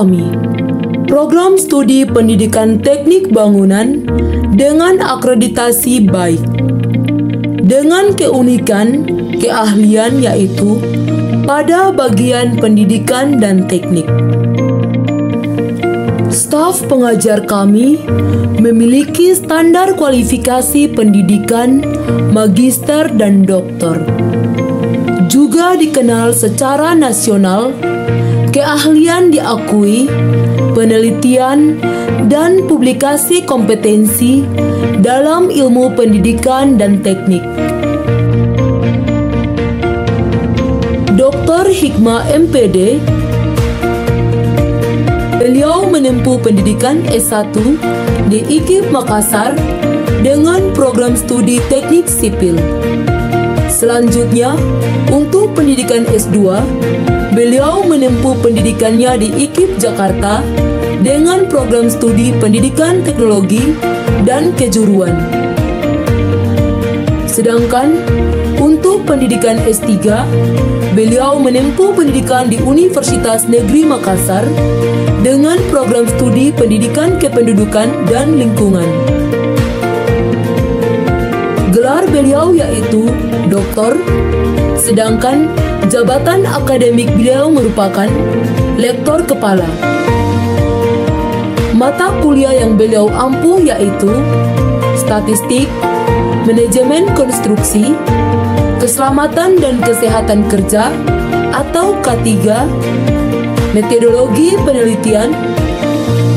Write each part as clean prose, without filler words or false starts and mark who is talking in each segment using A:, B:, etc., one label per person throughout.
A: kami, program studi pendidikan teknik bangunan dengan akreditasi baik, dengan keunikan keahlian yaitu pada bagian pendidikan dan teknik. Staf pengajar kami memiliki standar kualifikasi pendidikan magister dan doktor. Juga dikenal secara nasional, keahlian diakui, penelitian, dan publikasi kompetensi dalam ilmu pendidikan dan teknik. Dr. Hikmah MPD, beliau menempuh pendidikan S1 di IKIP Makassar dengan program studi teknik sipil. Selanjutnya, untuk pendidikan S2, beliau menempuh pendidikannya di IKIP Jakarta dengan program studi pendidikan teknologi dan kejuruan. Sedangkan untuk pendidikan S3, beliau menempuh pendidikan di Universitas Negeri Makassar dengan program studi pendidikan kependudukan dan lingkungan. Gelar beliau yaitu doktor, sedangkan jabatan akademik beliau merupakan lektor kepala. Mata kuliah yang beliau ampuh yaitu statistik, manajemen konstruksi, keselamatan dan kesehatan kerja atau K3, metodologi penelitian,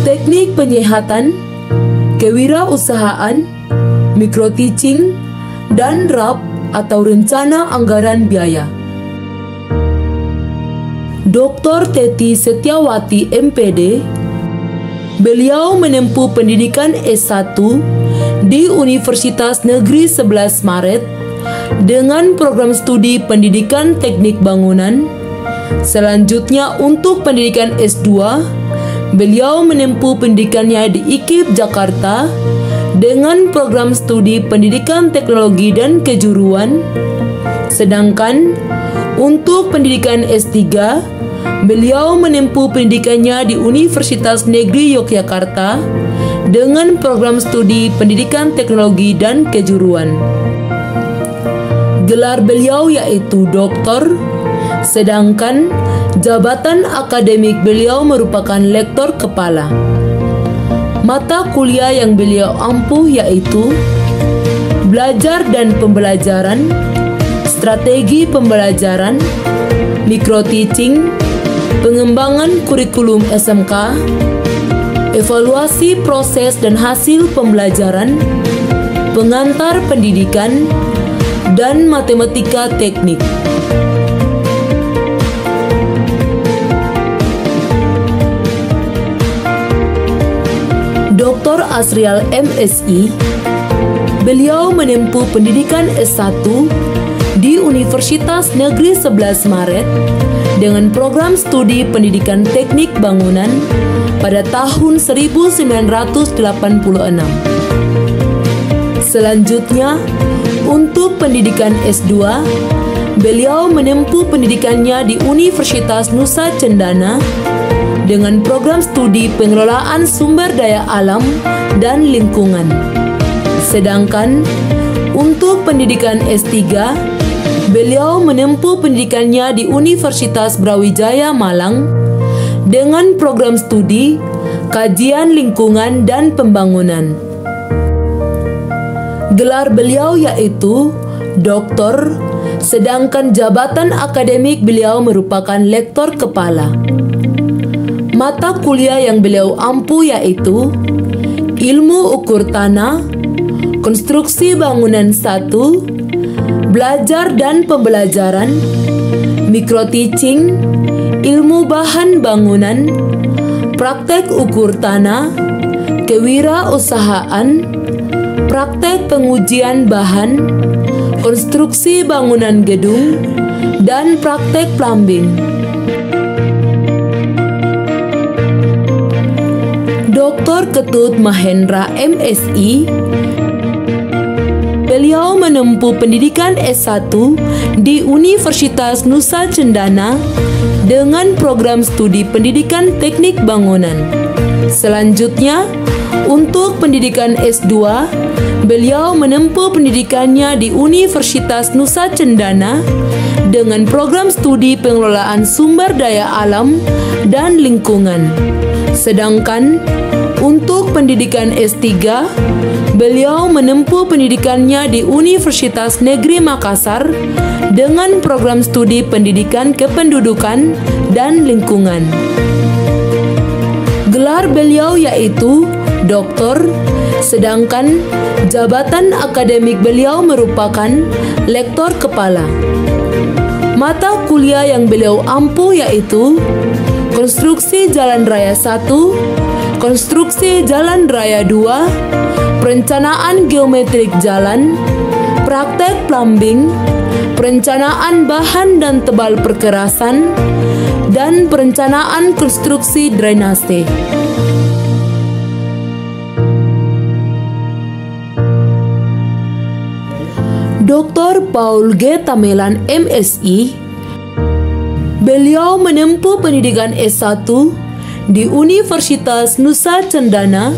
A: teknik penyehatan, kewirausahaan, micro-teaching, dan RAP atau rencana anggaran biaya. Dr. Teti Setiawati MPD, beliau menempuh pendidikan S1 di Universitas Negeri 11 Maret dengan program studi pendidikan teknik bangunan. Selanjutnya untuk pendidikan S2, beliau menempuh pendidikannya di IKIP Jakarta dengan program studi pendidikan teknologi dan kejuruan. Sedangkan untuk pendidikan S3, beliau menempuh pendidikannya di Universitas Negeri Yogyakarta dengan program studi pendidikan teknologi dan kejuruan. Gelar beliau yaitu doktor, sedangkan jabatan akademik beliau merupakan lektor kepala. Mata kuliah yang beliau ampuh yaitu belajar dan pembelajaran, strategi pembelajaran, micro-teaching, pengembangan kurikulum SMK, evaluasi proses dan hasil pembelajaran, pengantar pendidikan, dan matematika teknik. Dr. Asrial MSI, beliau menempuh pendidikan S1 di Universitas Negeri 11 Maret dengan program studi pendidikan teknik bangunan pada tahun 1986. Selanjutnya, untuk pendidikan S2, beliau menempuh pendidikannya di Universitas Nusa Cendana dengan program studi pengelolaan sumber daya alam dan lingkungan. Sedangkan untuk pendidikan S3, beliau menempuh pendidikannya di Universitas Brawijaya Malang dengan program studi kajian lingkungan dan pembangunan. Gelar beliau yaitu doktor, sedangkan jabatan akademik beliau merupakan lektor kepala. Mata kuliah yang beliau ampuh yaitu ilmu ukur tanah, konstruksi bangunan 1, belajar dan pembelajaran, micro-teaching, ilmu bahan bangunan, praktek ukur tanah, kewirausahaan, praktek pengujian bahan, konstruksi bangunan gedung, dan praktek plumbing. Dr. Ketut Mahendra MSI, beliau menempuh pendidikan S1 di Universitas Nusa Cendana dengan program studi pendidikan teknik bangunan. Selanjutnya, untuk pendidikan S2, beliau menempuh pendidikannya di Universitas Nusa Cendana dengan program studi pengelolaan sumber daya alam dan lingkungan. Sedangkan untuk pendidikan S3, beliau menempuh pendidikannya di Universitas Negeri Makassar dengan program studi pendidikan kependudukan dan lingkungan. Gelar beliau yaitu doktor, sedangkan jabatan akademik beliau merupakan lektor kepala. Mata kuliah yang beliau ampu yaitu Konstruksi Jalan Raya 1, Konstruksi Jalan Raya 2, Perencanaan Geometrik Jalan, Praktek Plumbing, Perencanaan Bahan dan Tebal Perkerasan, dan Perencanaan Konstruksi Drainase. Dr. Paul G. Tamelan, MSI. Beliau menempuh pendidikan S1 di Universitas Nusa Cendana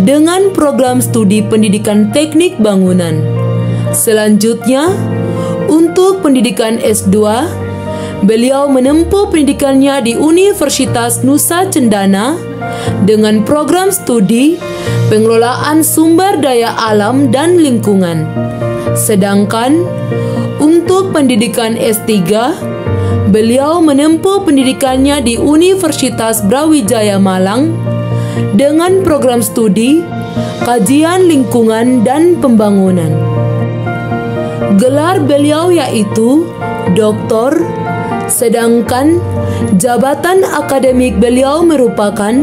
A: dengan program studi pendidikan teknik bangunan. Selanjutnya, untuk pendidikan S2, beliau menempuh pendidikannya di Universitas Nusa Cendana dengan program studi pengelolaan sumber daya alam dan lingkungan. Sedangkan untuk pendidikan S3, beliau menempuh pendidikannya di Universitas Brawijaya Malang dengan program studi Kajian Lingkungan dan Pembangunan. Gelar beliau yaitu doktor, sedangkan jabatan akademik beliau merupakan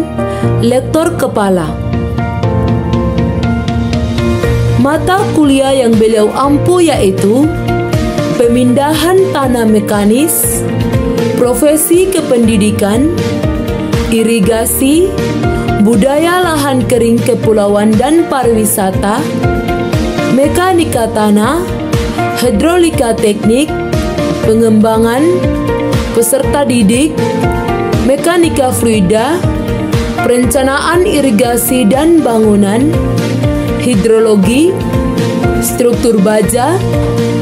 A: lektor kepala. Mata kuliah yang beliau ampu yaitu pemindahan tanah mekanis, profesi kependidikan, irigasi, budaya lahan kering kepulauan dan pariwisata, mekanika tanah, hidrolika teknik, pengembangan, peserta didik, mekanika fluida, perencanaan irigasi dan bangunan, hidrologi, struktur baja,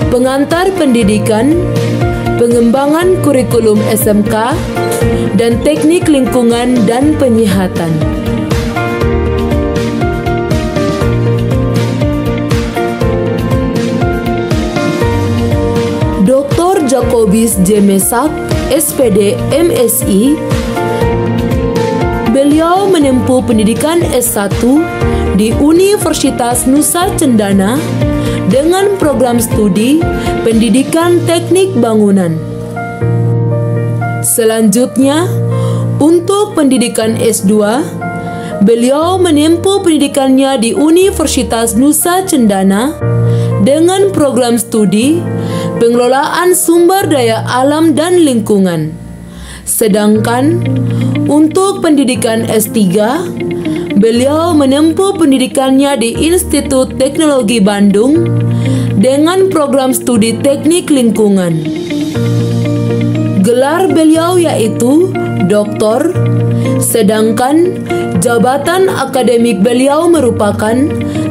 A: pengantar pendidikan, pengembangan kurikulum SMK, dan teknik lingkungan dan penyihatan. Dr. Jacobis J. Mesak, SPD, MSI. Beliau menempuh pendidikan S1 di Universitas Nusa Cendana dengan program studi pendidikan teknik bangunan. Selanjutnya, untuk pendidikan S2, beliau menempuh pendidikannya di Universitas Nusa Cendana dengan program studi pengelolaan sumber daya alam dan lingkungan. Sedangkan untuk pendidikan S3, beliau menempuh pendidikannya di Institut Teknologi Bandung dengan program studi teknik lingkungan. Gelar beliau yaitu doktor, sedangkan jabatan akademik beliau merupakan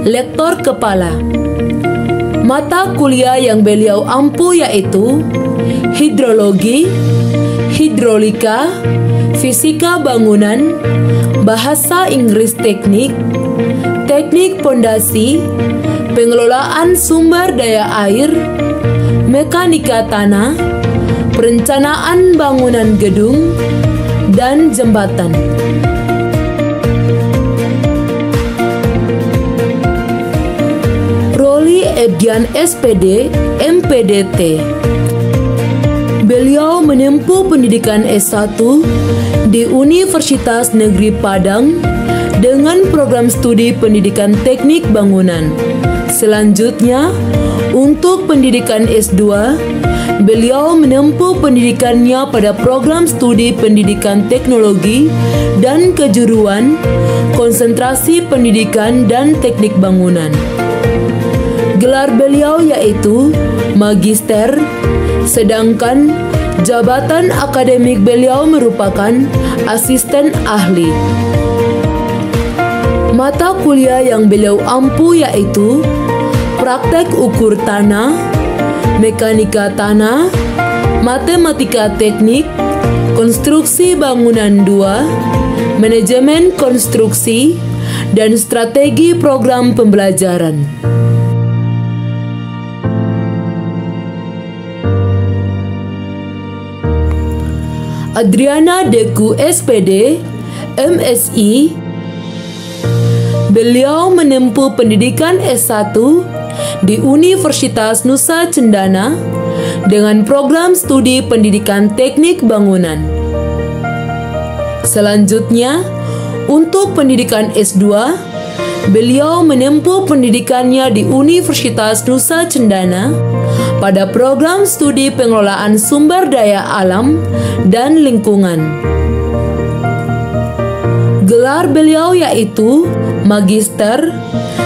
A: lektor kepala. Mata kuliah yang beliau ampu yaitu hidrologi, hidrolika, fisika bangunan, bahasa Inggris teknik, teknik pondasi, pengelolaan sumber daya air, mekanika tanah, perencanaan bangunan gedung, dan jembatan. Roli Ebgian SPD, MPDT. Beliau menempuh pendidikan S1 di Universitas Negeri Padang dengan program studi pendidikan teknik bangunan. Selanjutnya, untuk pendidikan S2, beliau menempuh pendidikannya pada program studi pendidikan teknologi dan kejuruan, konsentrasi pendidikan dan teknik bangunan. Gelar beliau yaitu Magister, sedangkan jabatan akademik beliau merupakan asisten ahli. Mata kuliah yang beliau ampu yaitu praktek ukur tanah, mekanika tanah, matematika teknik, konstruksi bangunan 2, manajemen konstruksi, dan strategi program pembelajaran. Adriana Deku SPD, MSI. Beliau menempuh pendidikan S1 di Universitas Nusa Cendana dengan program studi pendidikan teknik bangunan. Selanjutnya, untuk pendidikan S2, beliau menempuh pendidikannya di Universitas Nusa Cendana pada program studi pengelolaan sumber daya alam dan lingkungan. Gelar beliau yaitu Magister,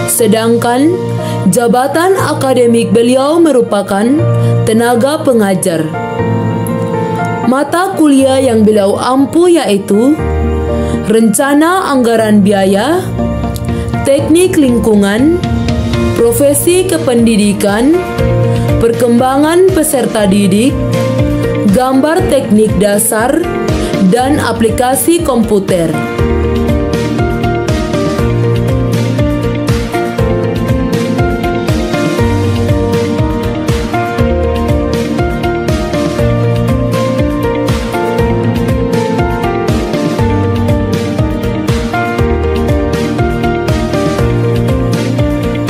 A: sedangkan jabatan akademik beliau merupakan tenaga pengajar. Mata kuliah yang beliau ampu yaitu Rencana Anggaran Biaya, Teknik Lingkungan, Profesi Kependidikan, Perkembangan Peserta Didik, Gambar Teknik Dasar, dan Aplikasi Komputer.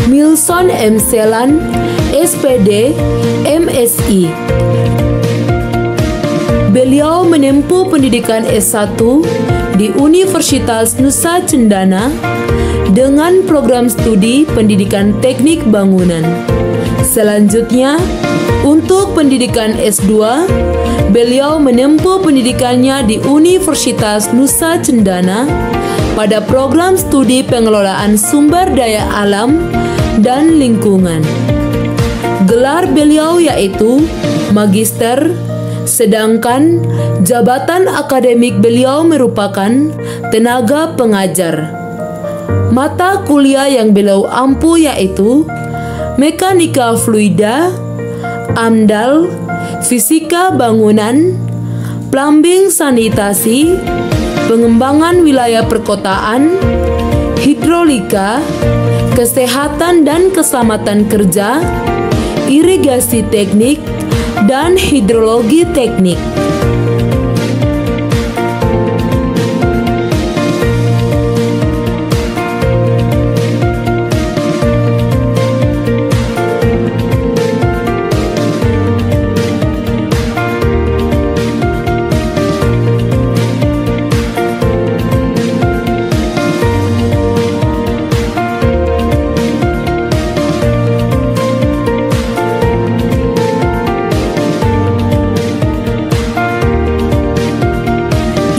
A: Milson M. Selan, SPD, MSI. Beliau menempuh pendidikan S1 di Universitas Nusa Cendana dengan program studi pendidikan teknik bangunan. Selanjutnya, untuk pendidikan S2, beliau menempuh pendidikannya di Universitas Nusa Cendana pada program studi pengelolaan sumber daya alam dan lingkungan. Gelar beliau yaitu Magister, sedangkan jabatan akademik beliau merupakan tenaga pengajar. Mata kuliah yang beliau ampu yaitu Mekanika Fluida, AMDAL, Fisika Bangunan, Plumbing Sanitasi, Pengembangan Wilayah Perkotaan, Hidrolika, Kesehatan dan Keselamatan Kerja, Irigasi Teknik, dan Hidrologi Teknik.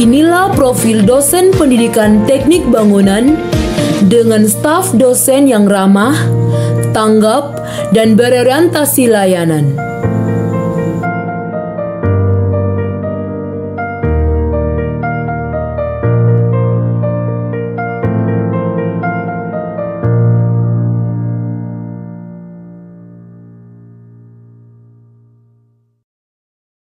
A: Inilah profil dosen pendidikan teknik bangunan dengan staf dosen yang ramah, tanggap, dan berorientasi layanan.